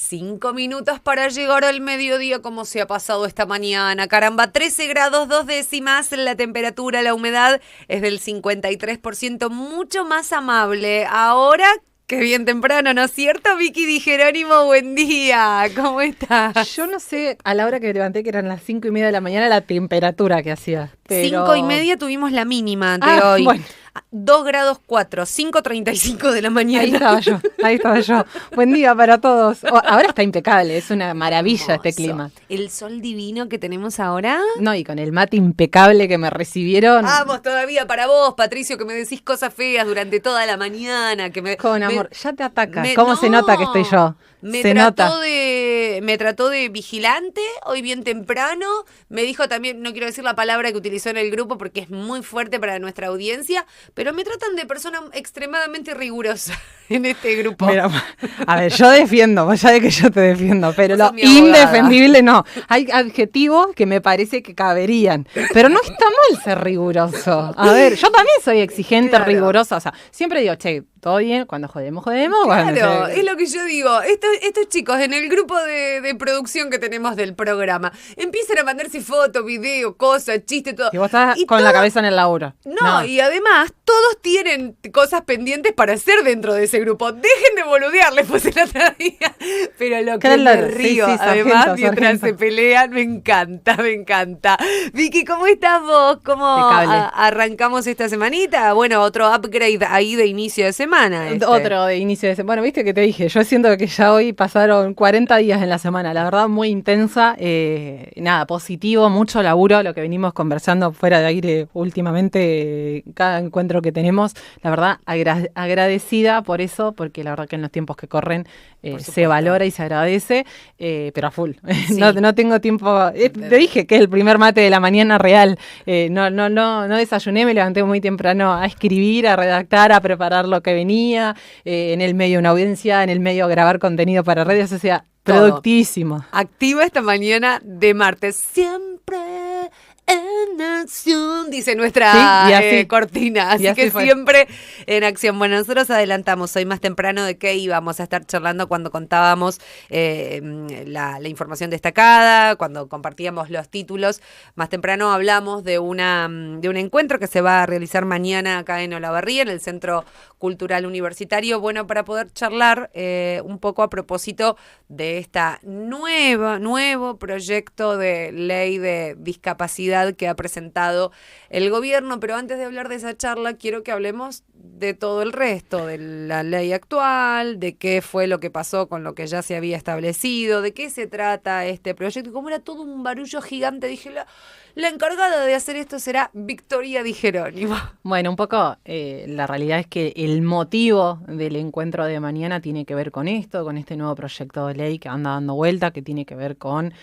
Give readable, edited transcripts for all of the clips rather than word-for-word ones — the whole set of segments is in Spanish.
5 minutos para llegar al mediodía, como se ha pasado esta mañana. Caramba, 13 grados 2 décimas, la temperatura, la humedad es del 53%, mucho más amable. Ahora, que bien temprano, ¿no es cierto? Vicky Di Jerónimo, buen día, ¿cómo estás? Yo no sé, a la hora que me levanté, que eran las 5:30 de la mañana, la temperatura que hacía. Pero... 5:30 tuvimos la mínima de hoy. Bueno. 2 grados 4, 5:35 de la mañana. Ahí estaba yo. Buen día para todos. Ahora está impecable, es una maravilla Hermoso. este clima. El sol divino que tenemos ahora. No, y con el mate impecable que me recibieron. Vamos todavía para vos, Patricio, que me decís cosas feas durante toda la mañana. Con amor, ya te ataca. ¿Cómo se nota que estoy yo? Me trató de vigilante hoy bien temprano. Me dijo también, no quiero decir la palabra que utilizó en el grupo porque es muy fuerte para nuestra audiencia, pero me tratan de persona extremadamente rigurosa en este grupo. Mira, a ver, yo defiendo, vos sabés que yo te defiendo, pero lo indefendible indefendible no. Hay adjetivos que me parece que caberían, pero no está mal ser riguroso. A ver, yo también soy exigente, claro, rigurosa, o sea, siempre digo, che, todo bien, cuando jodemos. Claro, es lo que yo digo. Estos chicos en el grupo de producción que tenemos del programa empiezan a mandarse fotos, videos, cosas, chistes, todo. Y vos estás con la cabeza en el laburo. No, y además todos tienen cosas pendientes para hacer dentro de ese grupo. Dejen de boludearles, pues el otro día. Pero lo que me río, sí, además, sargento, mientras se pelean, me encanta. Vicky, ¿cómo estás vos? ¿Cómo arrancamos esta semanita? Bueno, otro upgrade ahí de inicio de semana. Otro de inicio de semana. Bueno, viste que te dije, yo siento que ya hoy pasaron 40 días en la semana, la verdad muy intensa, nada, positivo, mucho laburo, lo que venimos conversando fuera de aire últimamente, cada encuentro que tenemos, la verdad agradecida por eso, porque la verdad que en los tiempos que corren se valora y se agradece, pero a full, sí. no tengo tiempo, te dije que es el primer mate de la mañana real, no desayuné, me levanté muy temprano a escribir, a redactar, a preparar lo que venía, en el medio una audiencia, en el medio grabar contenido para redes, o sea, productivísimo. Activa esta mañana de martes, siempre en acción, dice nuestra cortina, así que fue. Siempre en acción. Bueno, nosotros adelantamos hoy más temprano de qué íbamos a estar charlando cuando contábamos la información destacada, cuando compartíamos los títulos. Más temprano hablamos de un encuentro que se va a realizar mañana acá en Olavarría, en el Centro Cultural Universitario, bueno, para poder charlar un poco a propósito de esta nuevo proyecto de ley de discapacidad que ha presentado el gobierno, pero antes de hablar de esa charla quiero que hablemos de todo el resto, de la ley actual, de qué fue lo que pasó con lo que ya se había establecido, de qué se trata este proyecto, como era todo un barullo gigante, dije, la encargada de hacer esto será Victoria Di Jerónimo. Bueno, un poco la realidad es que el motivo del encuentro de mañana tiene que ver con esto, con este nuevo proyecto de ley que anda dando vuelta, que tiene que ver con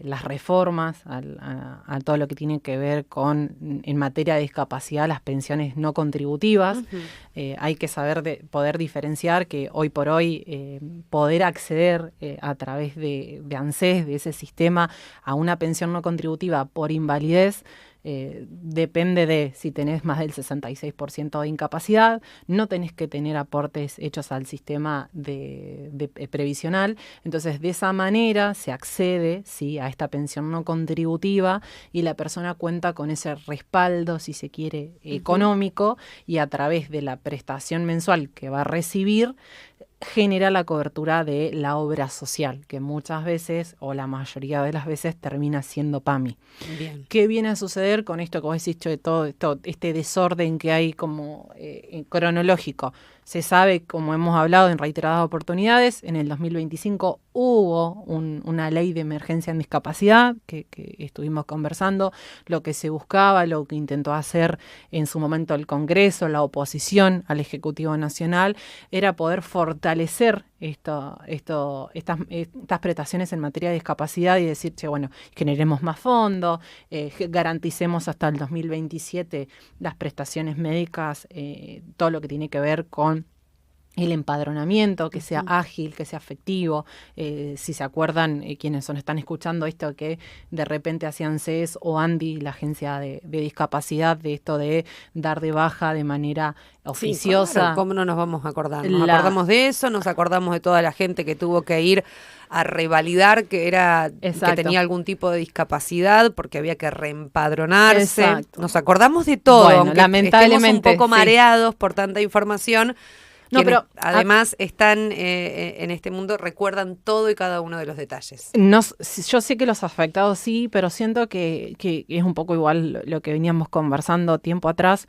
las reformas, a todo lo que tiene que ver con, en materia de discapacidad, las pensiones no contributivas. Uh-huh. Hay que saber poder diferenciar que hoy por hoy poder acceder a través de ANSES, de ese sistema, a una pensión no contributiva por invalidez, depende de si tenés más del 66% de incapacidad, no tenés que tener aportes hechos al sistema de previsional, entonces de esa manera se accede, ¿sí?, a esta pensión no contributiva y la persona cuenta con ese respaldo, si se quiere, económico, y a través de la prestación mensual que va a recibir genera la cobertura de la obra social, que muchas veces, o la mayoría de las veces, termina siendo PAMI. Bien. ¿Qué viene a suceder con esto que vos decís, de todo este desorden que hay como cronológico? Se sabe, como hemos hablado en reiteradas oportunidades, en el 2025 hubo una ley de emergencia en discapacidad que estuvimos conversando, lo que se buscaba, lo que intentó hacer en su momento el Congreso, la oposición al Ejecutivo Nacional, era poder fortalecer estas prestaciones en materia de discapacidad y decir, che, bueno, generemos más fondos, garanticemos hasta el 2027 las prestaciones médicas, todo lo que tiene que ver con el empadronamiento, que sea ágil, que sea efectivo. Si se acuerdan, quienes están escuchando esto, que de repente hacían CES o ANDI, la agencia de discapacidad, de esto de dar de baja de manera oficiosa. Sí, claro. ¿Cómo no nos vamos a acordar? Nos acordamos de eso, nos acordamos de toda la gente que tuvo que ir a revalidar que tenía algún tipo de discapacidad porque había que reempadronarse. Exacto. Nos acordamos de todo, bueno, aunque lamentablemente estemos un poco mareados por tanta información. No, pero además están en este mundo, recuerdan todo y cada uno de los detalles. Yo sé que los afectados sí, pero siento que es un poco igual lo que veníamos conversando tiempo atrás.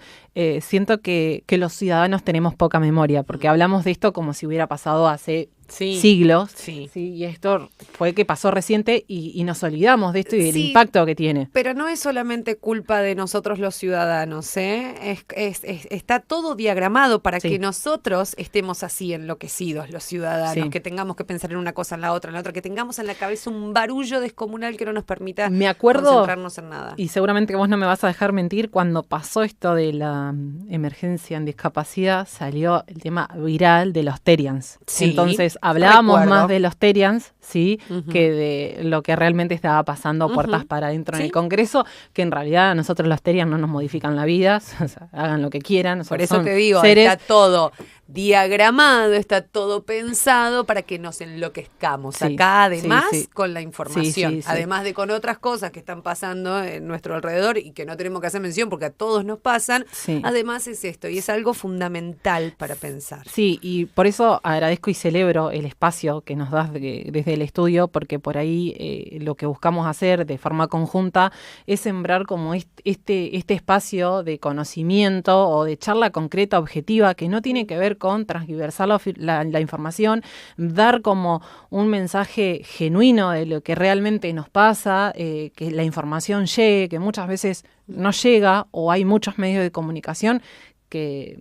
Siento que los ciudadanos tenemos poca memoria, porque hablamos de esto como si hubiera pasado hace siglos. Sí, y esto fue que pasó reciente y nos olvidamos de esto y del impacto que tiene. Pero no es solamente culpa de nosotros los ciudadanos, ¿eh? Está todo diagramado para que nosotros estemos así enloquecidos, los ciudadanos, que tengamos que pensar en una cosa, en la otra, que tengamos en la cabeza un barullo descomunal que no nos permita concentrarnos en nada. Y seguramente que vos no me vas a dejar mentir, cuando pasó esto de la emergencia en discapacidad, salió el tema viral de los Terians. Sí. Entonces, hablábamos más de los Terians, que de lo que realmente estaba pasando puertas para adentro en el Congreso, que en realidad a nosotros los Terians no nos modifican la vida, o sea, hagan lo que quieran. Por eso te digo, está todo diagramado, está todo pensado para que nos enloquezcamos acá, además con la información, además de con otras cosas que están pasando en nuestro alrededor y que no tenemos que hacer mención porque a todos nos pasan, además es esto, y es algo fundamental para pensar. Sí, y por eso agradezco y celebro el espacio que nos das desde el estudio, porque por ahí lo que buscamos hacer de forma conjunta es sembrar como este espacio de conocimiento o de charla concreta, objetiva, que no tiene que ver con transversar la información, dar como un mensaje genuino de lo que realmente nos pasa, que la información llegue, que muchas veces no llega, o hay muchos medios de comunicación que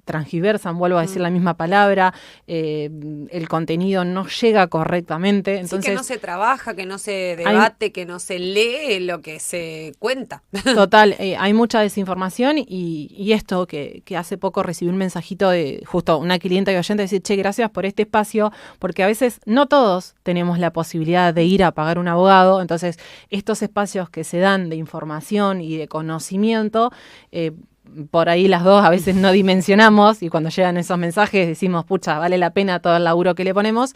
transgiversan, vuelvo a decir la misma palabra, el contenido no llega correctamente. Entonces, que no se trabaja, que no se debate, que no se lee lo que se cuenta. Total, hay mucha desinformación y esto que hace poco recibí un mensajito de justo una clienta y oyente decir, che, gracias por este espacio, porque a veces no todos tenemos la posibilidad de ir a pagar un abogado, entonces estos espacios que se dan de información y de conocimiento, por ahí las dos a veces no dimensionamos y cuando llegan esos mensajes decimos, pucha, vale la pena todo el laburo que le ponemos,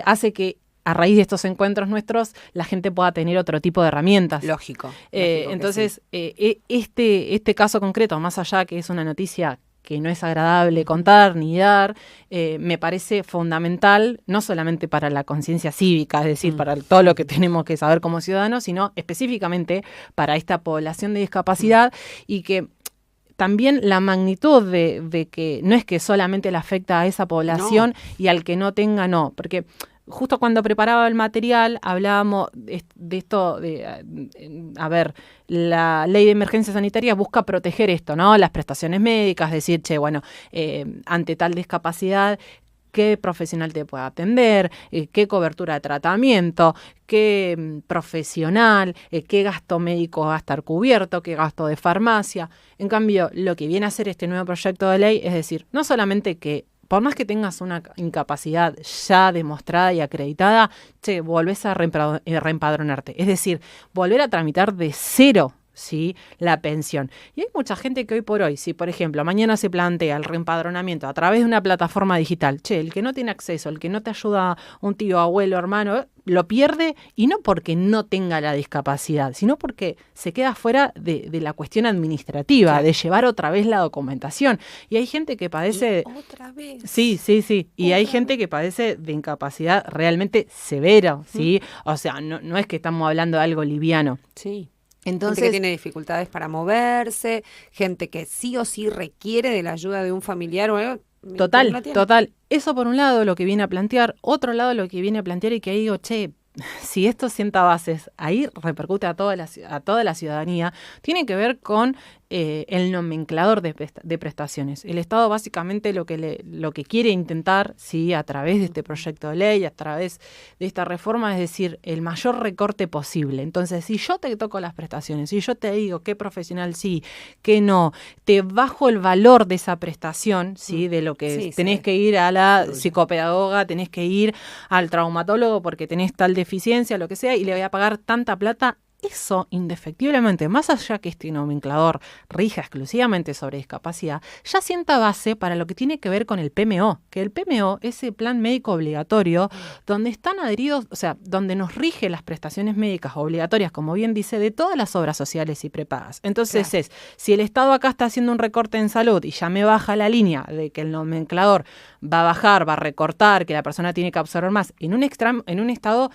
hace que a raíz de estos encuentros nuestros la gente pueda tener otro tipo de herramientas. Lógico. Entonces, este caso concreto, más allá que es una noticia que no es agradable contar ni dar, me parece fundamental, no solamente para la conciencia cívica, es decir, para todo lo que tenemos que saber como ciudadanos, sino específicamente para esta población de discapacidad y que también la magnitud de que no es que solamente le afecta a esa población y al que no tenga, no, porque justo cuando preparaba el material hablábamos de esto, la ley de emergencia sanitaria busca proteger esto, ¿no? Las prestaciones médicas, decir, che, bueno, ante tal discapacidad, qué profesional te puede atender, qué cobertura de tratamiento, qué profesional, qué gasto médico va a estar cubierto, qué gasto de farmacia. En cambio, lo que viene a hacer este nuevo proyecto de ley es decir, no solamente que por más que tengas una incapacidad ya demostrada y acreditada, volvés a reempadronarte. Es decir, volver a tramitar de cero, ¿sí?, la pensión. Y hay mucha gente que hoy por hoy, si por ejemplo mañana se plantea el reempadronamiento a través de una plataforma digital, el que no tiene acceso, el que no te ayuda un tío, abuelo, hermano, lo pierde, y no porque no tenga la discapacidad, sino porque se queda fuera de la cuestión administrativa, de llevar otra vez la documentación. Y hay gente que padece... ¿Otra vez? Sí. Y hay gente que padece de incapacidad realmente severa, ¿sí? O sea, no es que estamos hablando de algo liviano. Sí. Entonces, gente que tiene dificultades para moverse, gente que sí o sí requiere de la ayuda de un familiar o algo. Total. Eso por un lado lo que viene a plantear. Otro lado lo que viene a plantear y que ahí digo, si esto sienta bases, ahí repercute a toda la ciudadanía, tiene que ver con el nomenclador de prestaciones. El Estado básicamente lo que quiere intentar, sí, a través de este proyecto de ley, a través de esta reforma, es decir, el mayor recorte posible. Entonces, si yo te toco las prestaciones, si yo te digo qué profesional sí, qué no, te bajo el valor de esa prestación, sí, de lo que tenés que ir a la psicopedagoga, tenés que ir al traumatólogo porque tenés tal deficiencia, lo que sea, y le voy a pagar tanta plata. Eso, indefectiblemente, más allá que este nomenclador rija exclusivamente sobre discapacidad, ya sienta base para lo que tiene que ver con el PMO, que el PMO es el plan médico obligatorio, donde están adheridos, o sea, donde nos rige las prestaciones médicas obligatorias, como bien dice, de todas las obras sociales y prepagas. Entonces si el Estado acá está haciendo un recorte en salud y ya me baja la línea de que el nomenclador va a bajar, va a recortar, que la persona tiene que absorber más, en un estado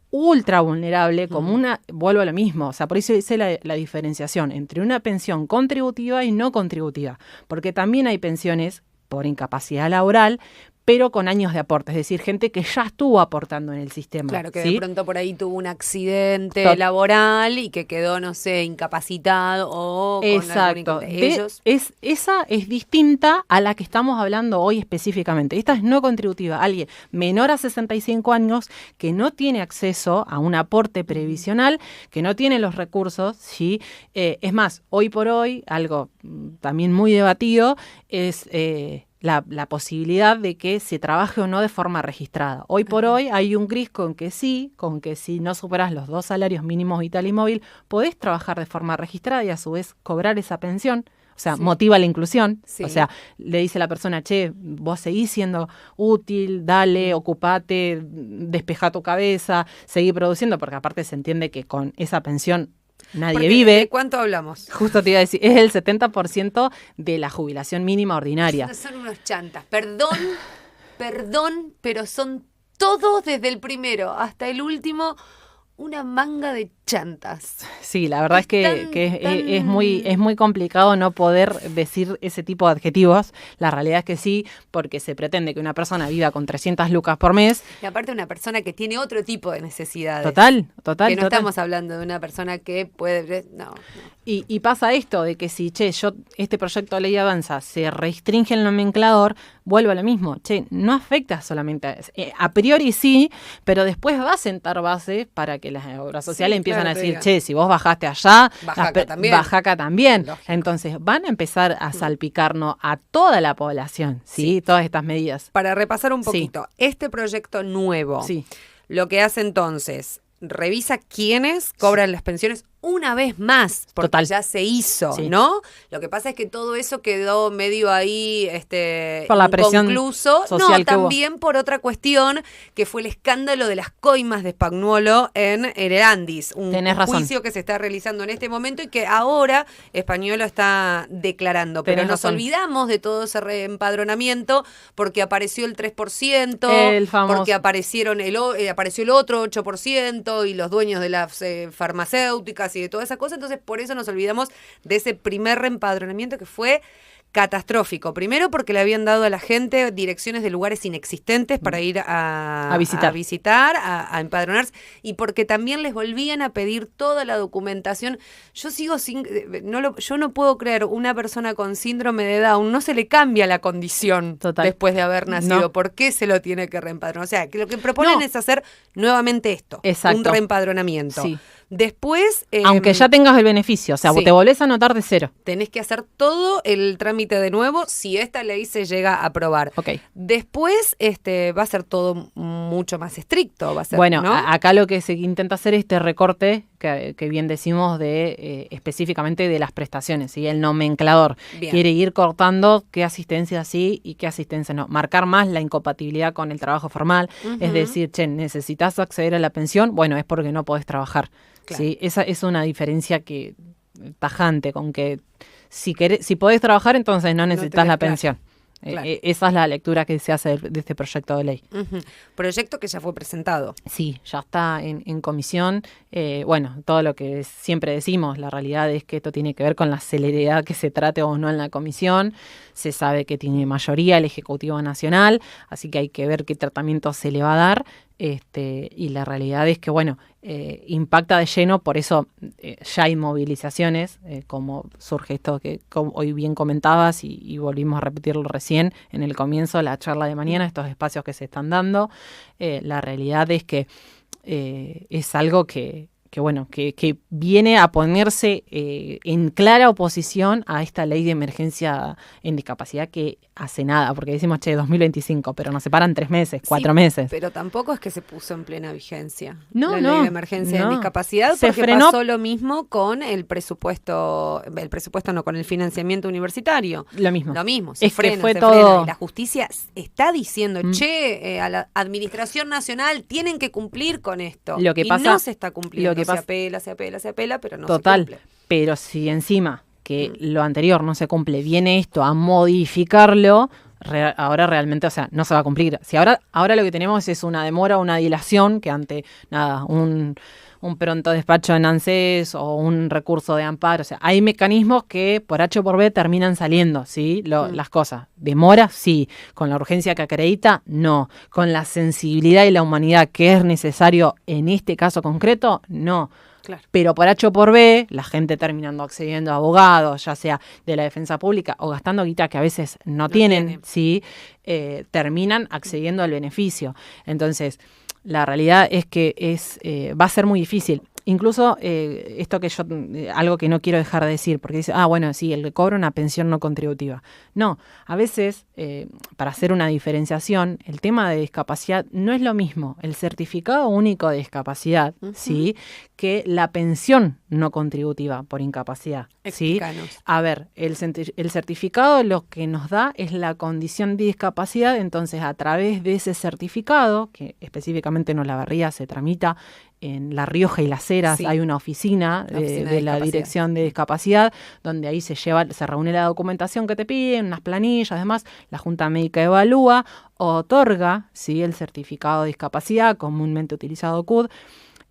ultra vulnerable, como vuelvo a lo mismo, o sea, por eso hice la diferenciación entre una pensión contributiva y no contributiva, porque también hay pensiones por incapacidad laboral, pero con años de aporte, es decir, gente que ya estuvo aportando en el sistema. Claro, que de pronto por ahí tuvo un accidente laboral y que quedó, no sé, incapacitado o exacto. Con ellos. Esa es distinta a la que estamos hablando hoy específicamente. Esta es no contributiva. Alguien menor a 65 años que no tiene acceso a un aporte previsional, que no tiene los recursos, ¿sí? Es más, hoy por hoy, algo también muy debatido, es la posibilidad de que se trabaje o no de forma registrada. Hoy por hoy hay un gris con que si no superas los 2 salarios mínimos vital y móvil, podés trabajar de forma registrada y a su vez cobrar esa pensión. O sea, motiva la inclusión. O sea, le dice a la persona, che, vos seguís siendo útil, dale, ocupate, despejá tu cabeza, seguí produciendo, porque aparte se entiende que con esa pensión nadie vive. ¿De cuánto hablamos? Justo te iba a decir, es el 70% de la jubilación mínima ordinaria. Son unos chantas. Perdón, pero son todos desde el primero hasta el último una manga de chantas. Sí, la verdad es que es muy complicado no poder decir ese tipo de adjetivos. La realidad es que sí, porque se pretende que una persona viva con 300 lucas por mes. Y aparte una persona que tiene otro tipo de necesidades. Total. Que no estamos hablando de una persona que puede... No. Y pasa esto de que si, este proyecto de ley avanza, se restringe el nomenclador, vuelvo a lo mismo. No afecta solamente a priori sí, pero después va a sentar base para que las obras sociales empiezan a decir, si vos bajaste allá, baja acá también. Lógico. Entonces van a empezar a salpicarnos a toda la población, ¿sí? Todas estas medidas. Para repasar un poquito, este proyecto nuevo, lo que hace entonces, revisa quiénes cobran las pensiones una vez más, porque ya se hizo, ¿no? Lo que pasa es que todo eso quedó medio ahí por la presión inconcluso. Social también por otra cuestión, que fue el escándalo de las coimas de Spagnuolo en Erendis. Un juicio que se está realizando en este momento y que ahora Spagnuolo está declarando. Pero nos olvidamos de todo ese reempadronamiento porque apareció el 3%, porque apareció el otro 8% y los dueños de las farmacéuticas y de toda esa cosa, entonces por eso nos olvidamos de ese primer reempadronamiento que fue catastrófico. Primero porque le habían dado a la gente direcciones de lugares inexistentes para ir a visitar, a empadronarse, y porque también les volvían a pedir toda la documentación. Yo yo no puedo creer, una persona con síndrome de Down no se le cambia la condición después de haber nacido. No. ¿Por qué se lo tiene que reempadronar? O sea, que lo que proponen es hacer nuevamente esto, un reempadronamiento. Sí. Después... aunque ya tengas el beneficio, o sea, te volvés a anotar de cero. Tenés que hacer todo el trámite de nuevo si esta ley se llega a aprobar. Después va a ser todo mucho más estricto. Va a ser, bueno, ¿no? Acá lo que se intenta hacer es este recorte, que bien decimos, de específicamente de las prestaciones, ¿sí? El nomenclador quiere ir cortando qué asistencia sí y qué asistencia no. Marcar más la incompatibilidad con el trabajo formal, es decir, necesitas acceder a la pensión, bueno, es porque no podés trabajar. Claro. ¿Sí? Esa es una diferencia tajante, con que si podés trabajar, entonces no necesitas la pensión. Claro. Esa es la lectura que se hace de este proyecto de ley. Proyecto que ya fue presentado. Sí, ya está en comisión. Todo lo que siempre decimos, la realidad es que esto tiene que ver con la celeridad que se trate o no en la comisión. se sabe que tiene mayoría el Ejecutivo Nacional, así que hay que ver qué tratamiento se le va a dar. Y la realidad es que, bueno, impacta de lleno, por eso ya hay movilizaciones, como surge esto que hoy bien comentabas y volvimos a repetirlo recién en el comienzo de la charla de mañana, estos espacios que se están dando. La realidad es que es algo que viene a ponerse en clara oposición a esta ley de emergencia en discapacidad que hace nada, porque decimos, 2025, pero nos separan 3 meses, 4 meses. Pero tampoco es que se puso en plena vigencia la ley de emergencia en discapacidad, porque frenó. pasó lo mismo con el presupuesto no, con el financiamiento universitario. Lo mismo. Se frena, fue se todo. Frena. Y la justicia está diciendo, a la Administración Nacional tienen que cumplir con esto. Lo que pasa, no se está cumpliendo. Se apela, pero no se cumple. Pero si encima que lo anterior no se cumple, viene esto a modificarlo, ahora realmente, no se va a cumplir. Si ahora lo que tenemos es una demora, una dilación, que ante un pronto despacho en ANSES o un recurso de amparo, hay mecanismos que por H o por B terminan saliendo, ¿sí? Las cosas. ¿Demora? Sí. ¿Con la urgencia que acredita? No. ¿Con la sensibilidad y la humanidad que es necesario en este caso concreto? No. Claro. Pero por H o por B, la gente terminando accediendo a abogados, ya sea de la defensa pública o gastando guita que a veces no tienen. ¿Sí? Terminan accediendo al beneficio. Entonces, la realidad es que va a ser muy difícil. Incluso esto que algo que no quiero dejar de decir, porque dice, sí, el que cobra una pensión no contributiva. No, a veces, para hacer una diferenciación, el tema de discapacidad no es lo mismo el certificado único de discapacidad, ¿sí?, que la pensión no contributiva por incapacidad. ¿Sí? A ver, el certificado lo que nos da es la condición de discapacidad, entonces a través de ese certificado, que específicamente en Olavarría se tramita en La Rioja y Las Heras, hay una oficina de la Dirección de Discapacidad, donde ahí se reúne la documentación que te piden, unas planillas, además la Junta Médica evalúa, otorga, ¿sí?, el certificado de discapacidad, comúnmente utilizado CUD.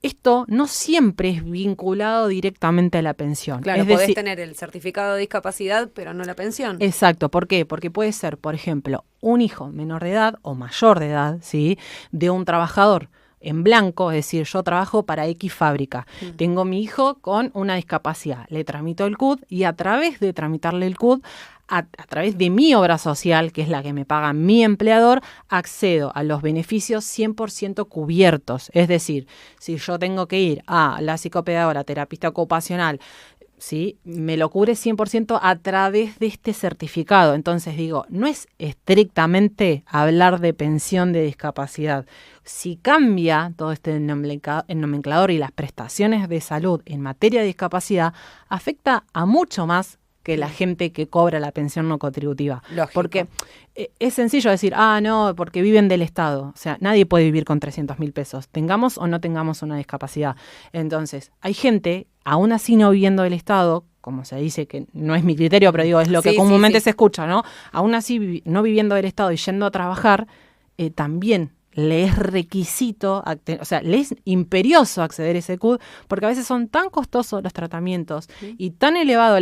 Esto no siempre es vinculado directamente a la pensión. Claro, podés tener el certificado de discapacidad, pero no la pensión. Exacto. ¿Por qué? Porque puede ser, por ejemplo, un hijo menor de edad o mayor de edad, ¿sí?, de un trabajador en blanco, es decir, yo trabajo para X fábrica, tengo mi hijo con una discapacidad, le tramito el CUD y a través de tramitarle el CUD, a través de mi obra social, que es la que me paga mi empleador, accedo a los beneficios 100% cubiertos. Es decir, si yo tengo que ir a la psicopedagoga, terapista ocupacional, ¿sí?, me lo cubre 100% a través de este certificado. Entonces digo, no es estrictamente hablar de pensión de discapacidad. Si cambia todo este nomenclador y las prestaciones de salud en materia de discapacidad, afecta a mucho más que la gente que cobra la pensión no contributiva. Lógico. Porque es sencillo decir, no, porque viven del Estado. O sea, nadie puede vivir con 300.000 pesos, tengamos o no tengamos una discapacidad. Entonces, hay gente, aún así no viviendo del Estado, como se dice, que no es mi criterio, pero digo, es lo que comúnmente se escucha, ¿no? Aún así, no viviendo del Estado y yendo a trabajar, también le es requisito, le es imperioso acceder a ese CUD, porque a veces son tan costosos los tratamientos y tan elevado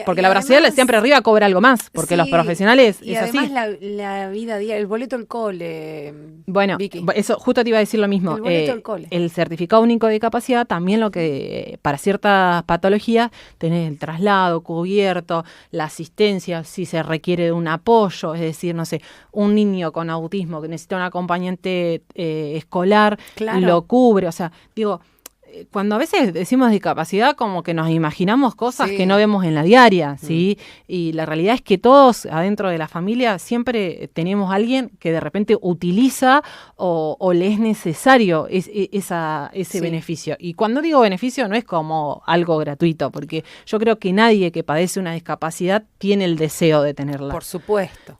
porque la brasilera siempre arriba cobra algo más, porque los profesionales y es además así. La vida diaria, el boleto del cole. Bueno, Vicky, eso justo te iba a decir lo mismo. El boleto del cole. El certificado único de discapacidad también lo que para ciertas patologías tenés el traslado cubierto, la asistencia, si se requiere de un apoyo, es decir, no sé, un niño con autismo que necesita un acompañamiento escolar, claro, lo cubre. O sea, digo, cuando a veces decimos discapacidad, como que nos imaginamos cosas que no vemos en la diaria, ¿sí? Y la realidad es que todos adentro de la familia siempre tenemos a alguien que de repente utiliza o le es necesario ese beneficio. Y cuando digo beneficio no es como algo gratuito, porque yo creo que nadie que padece una discapacidad tiene el deseo de tenerla. Por supuesto,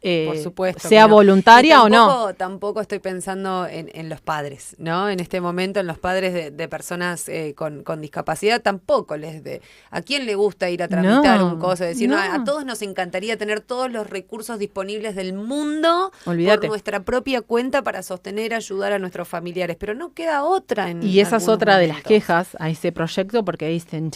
sea voluntaria o no. Tampoco estoy pensando en los padres, ¿no? En este momento, en los padres de personas con discapacidad, tampoco ¿a quién le gusta ir a tramitar un coso? Decir, a todos nos encantaría tener todos los recursos disponibles del mundo por nuestra propia cuenta para sostener, ayudar a nuestros familiares, pero no queda otra y esa es otra de las quejas a ese proyecto, porque dicen,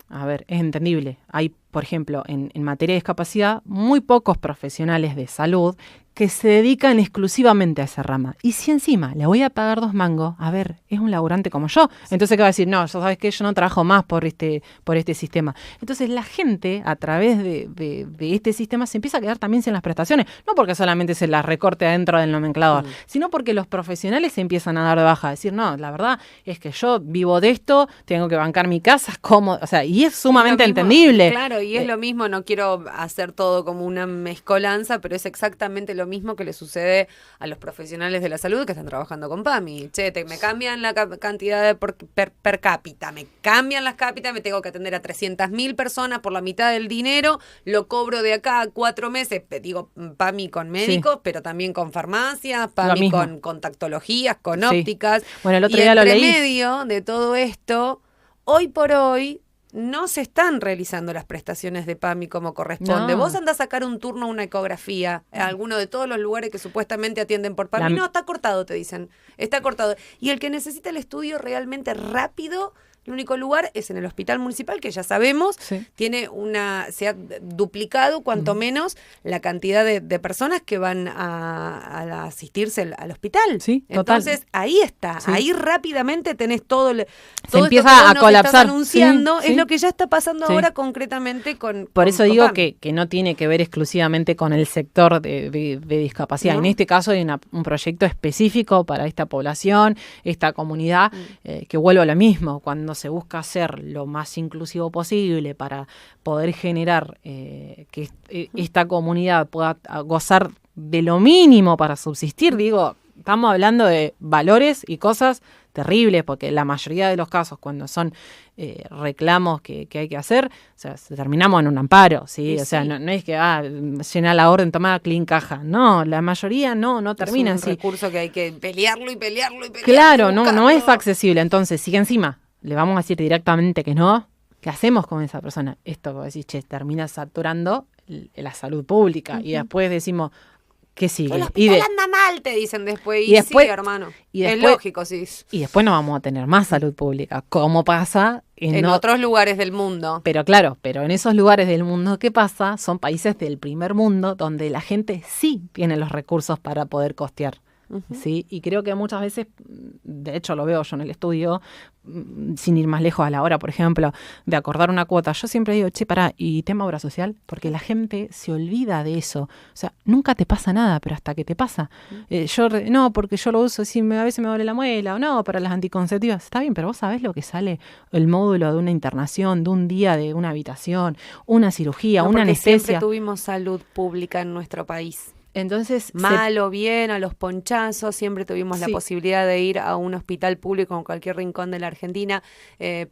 a ver, es entendible, hay por ejemplo, en materia de discapacidad, muy pocos profesionales de salud que se dedican exclusivamente a esa rama. Y si encima le voy a pagar 2 mangos, a ver, es un laburante como yo. Entonces, ¿qué va a decir? No, ¿sabes qué? Yo no trabajo más por este sistema. Entonces, la gente, a través de este sistema, se empieza a quedar también sin las prestaciones. No porque solamente se las recorte adentro del nomenclador, sino porque los profesionales se empiezan a dar de baja. Decir, no, la verdad es que yo vivo de esto, tengo que bancar mi casa, ¿cómo? O sea, y es sumamente entendible. Claro, y es lo mismo, no quiero hacer todo como una mezcolanza, pero es exactamente lo mismo que le sucede a los profesionales de la salud que están trabajando con PAMI. Che, me cambian la cantidad de per cápita, me cambian las cápitas, me tengo que atender a 300.000 personas por la mitad del dinero, lo cobro de acá a 4 meses, digo, PAMI con médicos, pero también con farmacias, PAMI con contactologías, con ópticas. Bueno, el otro día lo leí. Y entre medio de todo esto, hoy por hoy, no se están realizando las prestaciones de PAMI como corresponde. No. Vos andás a sacar un turno, una ecografía, a alguno de todos los lugares que supuestamente atienden por PAMI. No, está cortado, te dicen. Está cortado. Y el que necesita el estudio realmente rápido, el único lugar es en el hospital municipal, que ya sabemos, se ha duplicado cuanto menos la cantidad de personas que van a asistirse al hospital. Sí, entonces, ahí está, ahí rápidamente tenés todo se empieza a colapsar. Estás anunciando, es lo que ya está pasando ahora concretamente con Por eso digo que no tiene que ver exclusivamente con el sector de discapacidad. En este caso hay un proyecto específico para esta población, esta comunidad, que vuelvo a lo mismo, cuando se busca ser lo más inclusivo posible para poder generar que esta comunidad pueda gozar de lo mínimo para subsistir. Digo, estamos hablando de valores y cosas terribles, porque la mayoría de los casos, cuando son reclamos que hay que hacer, o sea, terminamos en un amparo, ¿sí? O sea, no es que llena la orden, toma clean caja. No, la mayoría no termina así. Es un recurso que hay que pelearlo y pelearlo y pelearlo. Claro, no es accesible. Entonces, si encima le vamos a decir directamente que no, ¿qué hacemos con esa persona? Esto que decís, termina saturando la salud pública. Y después decimos, ¿qué sigue? El hospital anda mal, te dicen después. Y después, sí, hermano. Es lógico, sí. Y después no vamos a tener más salud pública, como pasa en otros lugares del mundo. Pero claro, en esos lugares del mundo, ¿qué pasa? Son países del primer mundo donde la gente sí tiene los recursos para poder costear. ¿Sí? Y creo que muchas veces, de hecho lo veo yo en el estudio, sin ir más lejos a la hora, por ejemplo, de acordar una cuota, yo siempre digo, ¿y tema obra social? Porque la gente se olvida de eso. O sea, nunca te pasa nada, pero hasta que te pasa. No, porque yo lo uso, a veces me duele la muela, o no, para las anticonceptivas. Está bien, pero vos sabés lo que sale el módulo de una internación, de un día de una habitación, una cirugía, una anestesia. Siempre tuvimos salud pública en nuestro país. Entonces, mal o bien, a los ponchazos, siempre tuvimos la posibilidad de ir a un hospital público en cualquier rincón de la Argentina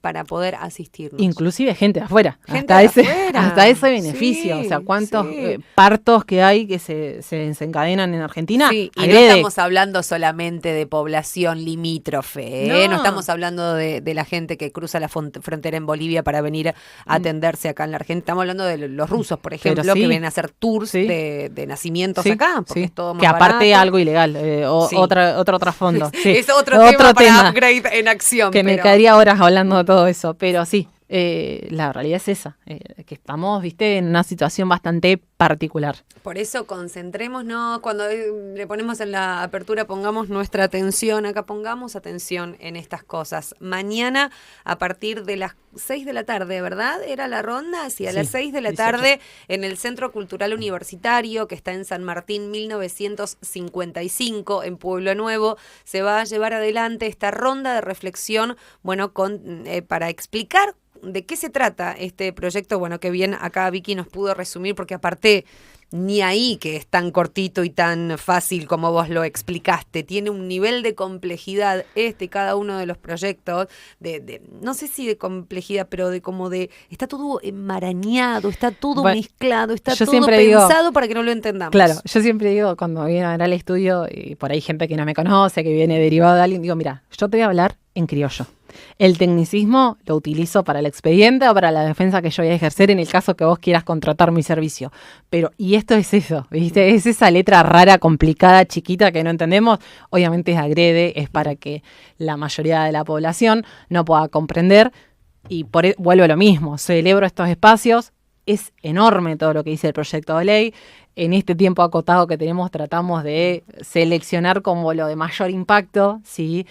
para poder asistirnos. Inclusive gente de afuera, hasta ese beneficio. O sea, cuántos partos que hay que se desencadenan en Argentina. Sí, y no estamos hablando solamente de población limítrofe, no estamos hablando de la gente que cruza la frontera en Bolivia para venir a atenderse acá en la Argentina. Estamos hablando de los rusos, por ejemplo, que vienen a hacer tours de nacimientos acá, porque es todo más que aparte barato. Algo ilegal, otro trasfondo. Es otro tema para Upgrade en acción. Que me quedaría horas hablando de todo eso, pero sí, la realidad es esa, que estamos, en una situación bastante particular. Por eso concentrémonos, cuando le ponemos en la apertura, pongamos nuestra atención, acá pongamos atención en estas cosas. Mañana, a partir de las 6 de la tarde, ¿verdad? ¿Era la ronda? Sí, a las 6 de la tarde, en el Centro Cultural Universitario, que está en San Martín 1955, en Pueblo Nuevo, se va a llevar adelante esta ronda de reflexión, para explicar de qué se trata este proyecto, que bien acá Vicky nos pudo resumir, porque aparte ni ahí que es tan cortito y tan fácil como vos lo explicaste, tiene un nivel de complejidad cada uno de los proyectos, no sé si de complejidad, pero está todo enmarañado, está todo mezclado, está todo pensado para que no lo entendamos. Claro, yo siempre digo, cuando viene a ver al estudio, y por ahí gente que no me conoce, que viene derivado de alguien, digo, mira, yo te voy a hablar en criollo. El tecnicismo lo utilizo para el expediente o para la defensa que yo voy a ejercer en el caso que vos quieras contratar mi servicio. Y esto es eso, ¿viste? Es esa letra rara, complicada, chiquita que no entendemos. Obviamente es agrede, es para que la mayoría de la población no pueda comprender. Y vuelvo a lo mismo, celebro estos espacios. es enorme todo lo que dice el proyecto de ley. En este tiempo acotado que tenemos tratamos de seleccionar como lo de mayor impacto, ¿sí?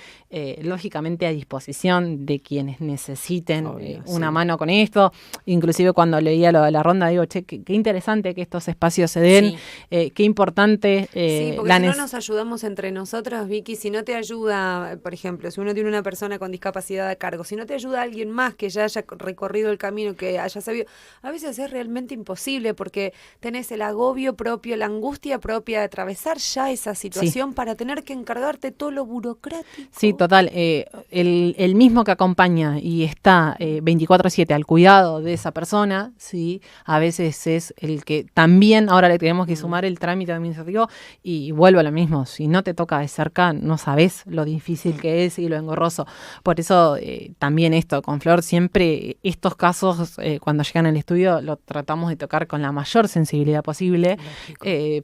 Lógicamente a disposición de quienes necesiten una mano con esto. Inclusive cuando leía lo de la ronda digo, che, qué interesante que estos espacios se den, qué importante. Sí, porque si no nos ayudamos entre nosotros, Vicky, si no te ayuda, por ejemplo, si uno tiene una persona con discapacidad a cargo, si no te ayuda alguien más que ya haya recorrido el camino, que haya sabido, a veces es realmente imposible porque tenés el agobio propio, la angustia propia de atravesar ya esa situación para tener que encargarte todo lo burocrático. Sí, total. El mismo que acompaña y está 24/7 al cuidado de esa persona, sí, a veces es el que también ahora le tenemos que sumar el trámite administrativo y vuelvo a lo mismo. Si no te toca de cerca, no sabes lo difícil que es y lo engorroso. Por eso también esto, con Flor, siempre estos casos, cuando llegan al estudio, lo tratamos de tocar con la mayor sensibilidad posible.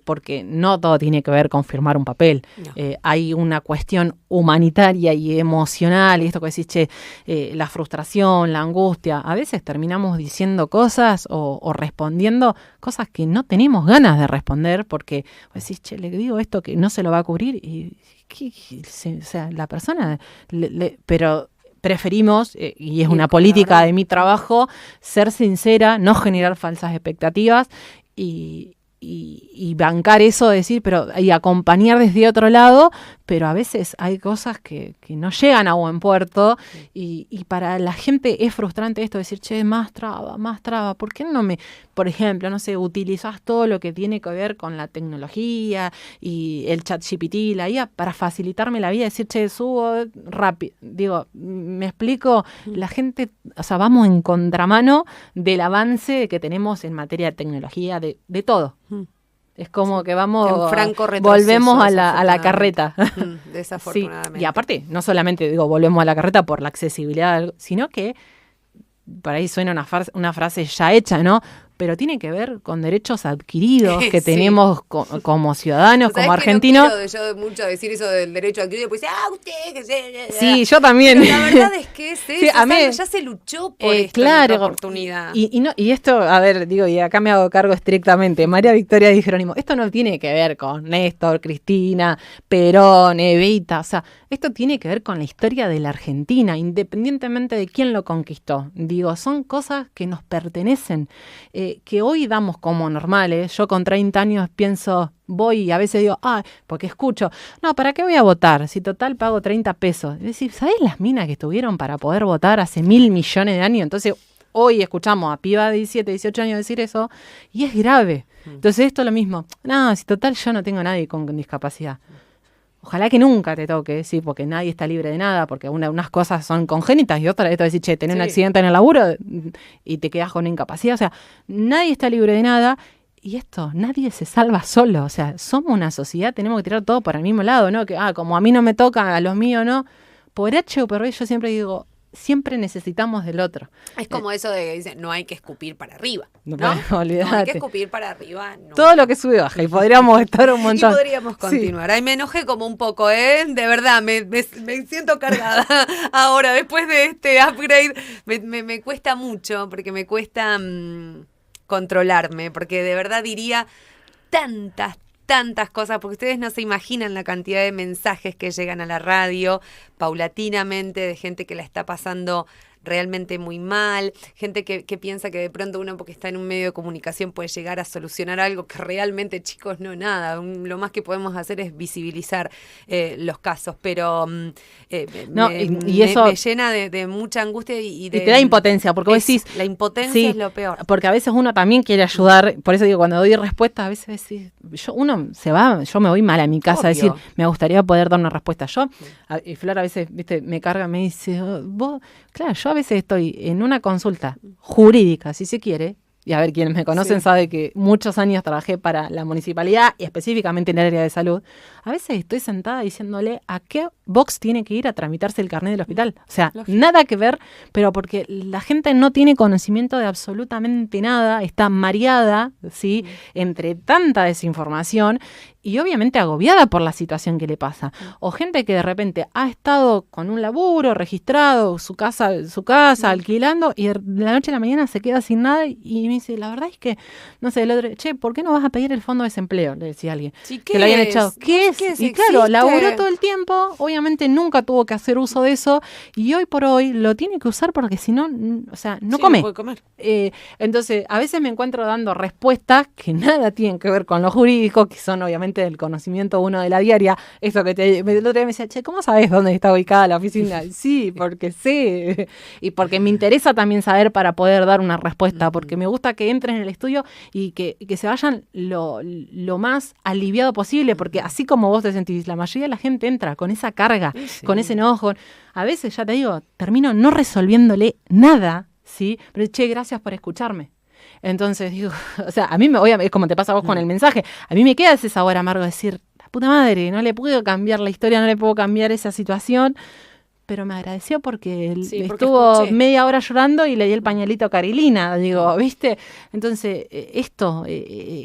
Porque no todo tiene que ver con firmar un papel. No. Hay una cuestión humanitaria y emocional, y esto que decís, che, la frustración, la angustia. A veces terminamos diciendo cosas o respondiendo cosas que no tenemos ganas de responder porque decís, che, le digo esto que no se lo va a cubrir y o sea, la persona... pero preferimos, y es una política de mi trabajo, ser sincera, no generar falsas expectativas y bancar eso, decir, y acompañar desde otro lado, pero a veces hay cosas que no llegan a buen puerto y para la gente es frustrante esto, decir, che, más traba, ¿por qué no por ejemplo, no sé, utilizás todo lo que tiene que ver con la tecnología y el ChatGPT, la IA, para facilitarme la vida, decir, che, subo rápido, digo, me explico, la gente, o sea, vamos en contramano del avance que tenemos en materia de tecnología, de todo. Es como que vamos, volvemos a la carreta. Desafortunadamente. Sí. Y aparte, no solamente volvemos a la carreta por la accesibilidad, sino que, por ahí suena una frase ya hecha, ¿no? Pero tiene que ver con derechos adquiridos que tenemos como ciudadanos, como argentinos. No yo mucho decir eso del derecho adquirido, pues usted, que se... Sí, yo también. Pero la verdad es que es eso, ya se luchó por esta oportunidad. Y esto, a ver, y acá me hago cargo estrictamente, María Victoria Di Jerónimo, esto no tiene que ver con Néstor, Cristina, Perón, Evita, o sea, esto tiene que ver con la historia de la Argentina, independientemente de quién lo conquistó. Son cosas que nos pertenecen, que hoy damos como normales. Yo con 30 años pienso, voy y a veces digo, porque escucho, no, ¿para qué voy a votar? Si total pago 30 pesos. Es decir, ¿sabés las minas que estuvieron para poder votar hace 1.000 millones de años? Entonces, hoy escuchamos a piba de 17, 18 años decir eso y es grave. Entonces, esto es lo mismo. No, si total yo no tengo nadie con discapacidad. Ojalá que nunca te toque, sí, porque nadie está libre de nada, porque unas cosas son congénitas y otras, esto es decir, che, tenés un accidente en el laburo y te quedas con una incapacidad, o sea, nadie está libre de nada y esto, nadie se salva solo, o sea, somos una sociedad, tenemos que tirar todo para el mismo lado, ¿no? Que, como a mí no me toca, a los míos no, por H o por B yo siempre digo, siempre necesitamos del otro. Es como eso de que dicen, no hay que escupir para arriba, ¿no? Olvidate. No hay que escupir para arriba. No. Todo lo que sube baja y podríamos estar un montón. Y podríamos continuar. Ay, me enojé como un poco, de verdad, me siento cargada ahora, después de este upgrade, me cuesta mucho, porque me cuesta controlarme, porque de verdad diría tantas cosas, porque ustedes no se imaginan la cantidad de mensajes que llegan a la radio paulatinamente de gente que la está pasando realmente muy mal, gente que piensa que de pronto uno porque está en un medio de comunicación puede llegar a solucionar algo que realmente, chicos, no nada. Lo más que podemos hacer es visibilizar los casos, pero eso me llena de mucha angustia y te da impotencia, porque vos decís... La impotencia es lo peor. Porque a veces uno también quiere ayudar, por eso digo, cuando doy respuesta, a veces decís, yo me voy mal a mi casa a decir, me gustaría poder dar una respuesta. Y Flor a veces, me carga, me dice, vos, claro, yo a veces estoy en una consulta jurídica, si se quiere, y a ver, quienes me conocen saben que muchos años trabajé para la municipalidad y específicamente en el área de salud. A veces estoy sentada diciéndole a qué box tiene que ir a tramitarse el carnet del hospital. O sea, nada que ver, pero porque la gente no tiene conocimiento de absolutamente nada, está mareada, ¿sí? Entre tanta desinformación y obviamente agobiada por la situación que le pasa. O gente que de repente ha estado con un laburo registrado, su casa alquilando, y de la noche a la mañana se queda sin nada y me dice, la verdad es que, no sé, el otro, che, ¿por qué no vas a pedir el fondo de desempleo? Le decía alguien. Sí, que lo habían echado. ¿Qué es? Y claro, laburó todo el tiempo, obviamente nunca tuvo que hacer uso de eso, y hoy por hoy lo tiene que usar porque si no, o sea, no come. No puede comer. Entonces, a veces me encuentro dando respuestas que nada tienen que ver con lo jurídico, que son obviamente del conocimiento uno de la diaria. Eso que el otro día me decía, che, ¿cómo sabes dónde está ubicada la oficina? Sí, porque sé. Y porque me interesa también saber para poder dar una respuesta, porque me gusta que entren en el estudio y que se vayan lo más aliviado posible, porque así como vos te sentís, la mayoría de la gente entra con esa carga, con ese enojo. A veces, ya te digo, termino no resolviéndole nada, ¿sí? Pero, che, gracias por escucharme. Entonces digo, o sea, a mí es como te pasa a vos con el mensaje, a mí me queda ese sabor amargo de decir, la puta madre, no le puedo cambiar la historia, no le puedo cambiar esa situación, pero me agradeció porque estuvo escuché media hora llorando y le di el pañalito a Carilina, digo, ¿viste? Entonces,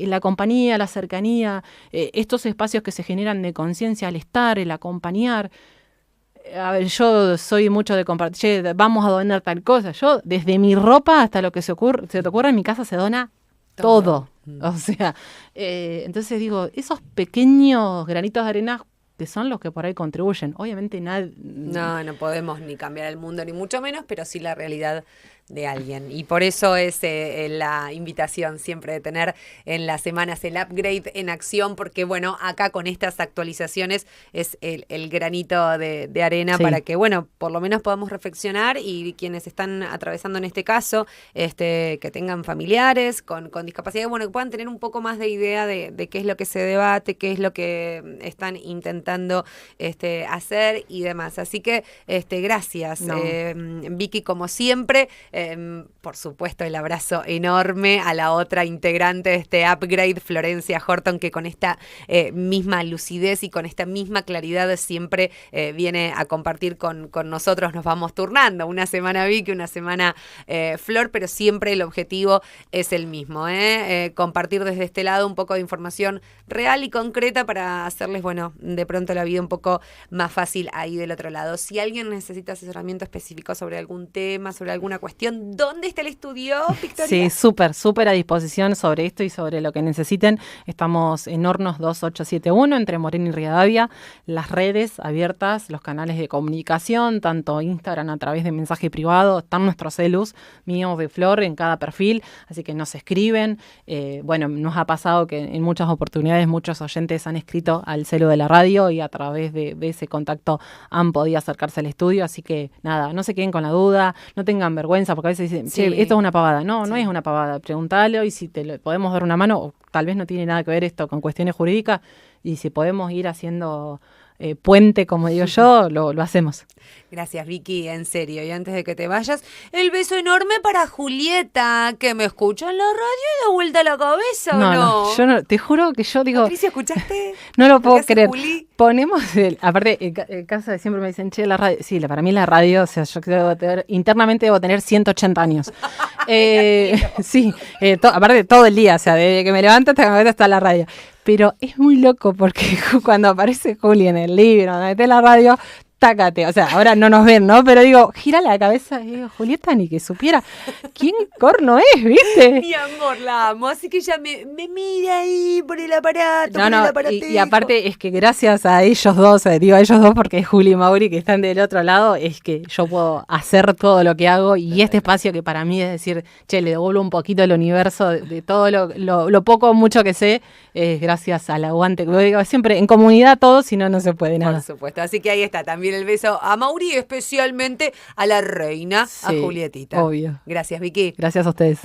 la compañía, la cercanía, estos espacios que se generan de conciencia al estar, el acompañar. A ver, yo soy mucho de compartir, vamos a donar tal cosa. Yo, desde mi ropa hasta lo que se te ocurra, en mi casa se dona todo. O sea, entonces digo, esos pequeños granitos de arena que son los que por ahí contribuyen. Obviamente no podemos ni cambiar el mundo, ni mucho menos, pero sí la realidad de alguien. Y por eso es la invitación siempre de tener en las semanas el upgrade en acción, porque bueno, acá con estas actualizaciones es el granito de arena para que, bueno, por lo menos podamos reflexionar y quienes están atravesando en este caso, que tengan familiares con discapacidad, bueno, que puedan tener un poco más de idea de qué es lo que se debate, qué es lo que están intentando hacer y demás. Así que gracias, Vicky, como siempre. Por supuesto, el abrazo enorme a la otra integrante de este upgrade, Florencia Horton, que con esta misma lucidez y con esta misma claridad siempre viene a compartir con nosotros. Nos vamos turnando, una semana Vicky, una semana Flor, pero siempre el objetivo es el mismo, compartir desde este lado un poco de información real y concreta para hacerles, bueno, de pronto la vida un poco más fácil ahí del otro lado. Si alguien necesita asesoramiento específico sobre algún tema, sobre alguna cuestión, ¿dónde está el estudio, Victoria? Sí, súper a disposición sobre esto y sobre lo que necesiten. Estamos en Hornos 2871, entre Moreno y Rivadavia. Las redes abiertas, los canales de comunicación, tanto Instagram a través de mensaje privado, están nuestros celus, míos de Flor, en cada perfil, así que nos escriben. Bueno, nos ha pasado que en muchas oportunidades muchos oyentes han escrito al celu de la radio y a través de ese contacto han podido acercarse al estudio, así que nada, no se queden con la duda, no tengan vergüenza, porque a veces dicen, che, esto es una pavada. No es una pavada, preguntalo y si te podemos dar una mano, o tal vez no tiene nada que ver esto con cuestiones jurídicas, y si podemos ir haciendo puente, como digo yo, lo hacemos. Gracias, Vicky, en serio. Y antes de que te vayas, el beso enorme para Julieta, que me escucha en la radio y da vuelta la cabeza, no, yo no, te juro que yo digo... Patricia, ¿escuchaste? No lo puedo creer. Ponemos, aparte, en casa siempre me dicen, che, la radio... Sí, para mí la radio, o sea, yo internamente debo tener 180 años. Sí, aparte todo el día, o sea, desde que me levanto hasta que me meto hasta la radio. Pero es muy loco porque cuando aparece Juli en el libro, donde mete la radio, tácate, o sea, ahora no nos ven, ¿no? Pero digo, gira la cabeza y digo, Julieta, ni que supiera quién corno es, ¿viste? Mi amor, la amo, así que ella me mira ahí por el aparato, y aparte es que gracias a ellos dos, digo a ellos dos porque es Juli y Mauri que están del otro lado, es que yo puedo hacer todo lo que hago y este espacio que para mí es decir, che, le devuelvo un poquito al universo de todo lo poco o mucho que sé, es gracias al aguante, como digo, siempre en comunidad todos, si no, no se puede nada. Por supuesto, así que ahí está también el beso a Mauri y especialmente a la reina, a Julietita. Obvio. Gracias, Vicky. Gracias a ustedes.